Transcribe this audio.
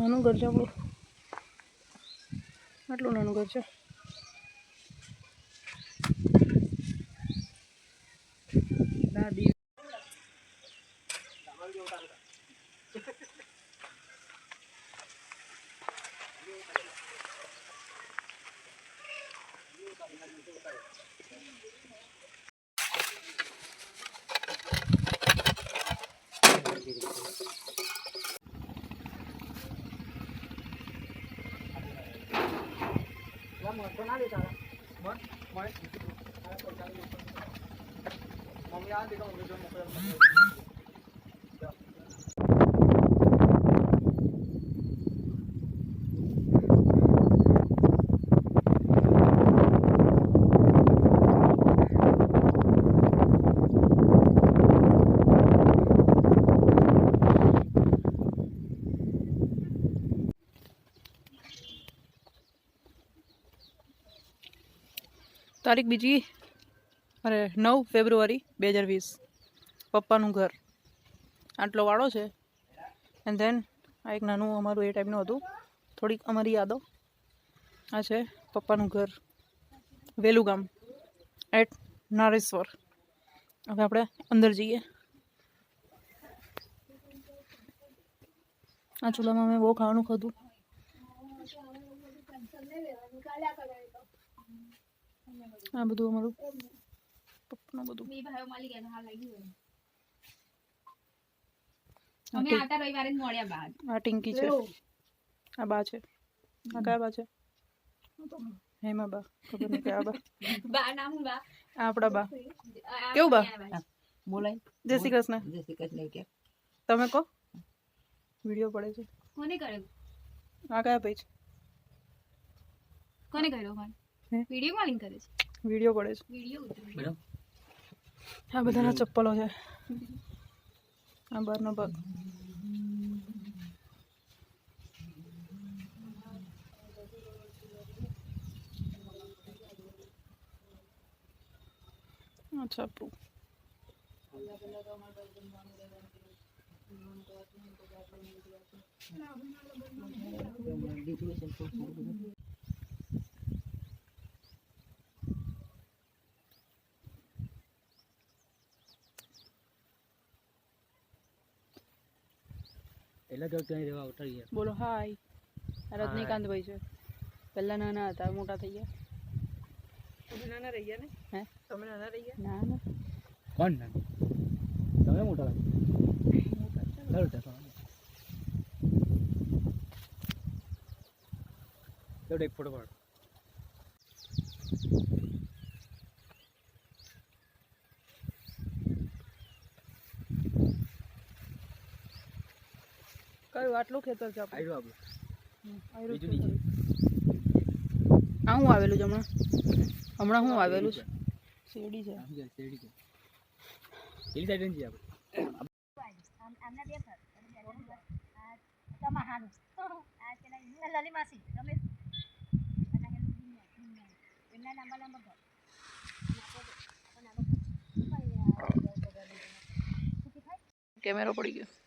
નાનું ઘર છે આપણું, આટલું નાનું ઘર છે. દાદી તારીખ બીજી 9 ફેબ્રુઆરી 2020. પપ્પાનું ઘર આટલો વાળો છે. એન્ડ ધેન આ એક નાનું અમારું એ ટાઈપનું હતું. થોડીક અમારી યાદો. આ છે પપ્પાનું ઘર, વેલું ગામ એટ નારેશ્વર. હવે આપણે અંદર જઈએ. આ ચૂલામાં મેં બહુ ખાવાનું ખાધું. આ બધું અમારું પપ્પાનું બધું. આ ટિંકી છે, આ બા છે. આ કયા બા છે? હેમા બા. ખબર નહીં કયા બા. આ આપણા બા. કેવું બા? બોલાય. જય શ્રી કૃષ્ણ. જય શ્રી કૃષ્ણ. કે તમે કહો. વિડીયો પડે છે. કોને કર્યો? આ કયા પેજ? કોને કર્યો ફોન? વિડીયો કોલિંગ કરે છે. વિડીયો પડે છે. વિડીયો. આ બધાના ચપ્પલો છે. આ બહારનો ભાગ. અચ્છા પ્રૂ. બોલો હાય. રજનીકાંતભાઈ છે. પહેલા નાના હતા, મોટા થઈ ગયા. તમે નાના રહી ગયા ને? હે? તમે નાના રહી ગયા? ના ના. કોણ નાના? તમે મોટા લાગે. ચાલો એક ફોટો પાડો. કયું આટલું ખેતર છે આપણું? આ શું આવેલું છે હમણાં? હમણાં શું આવેલું છે? શેરડી છે. પેલી સાઈડ છે આપણે. કેમેરો પડી ગયો.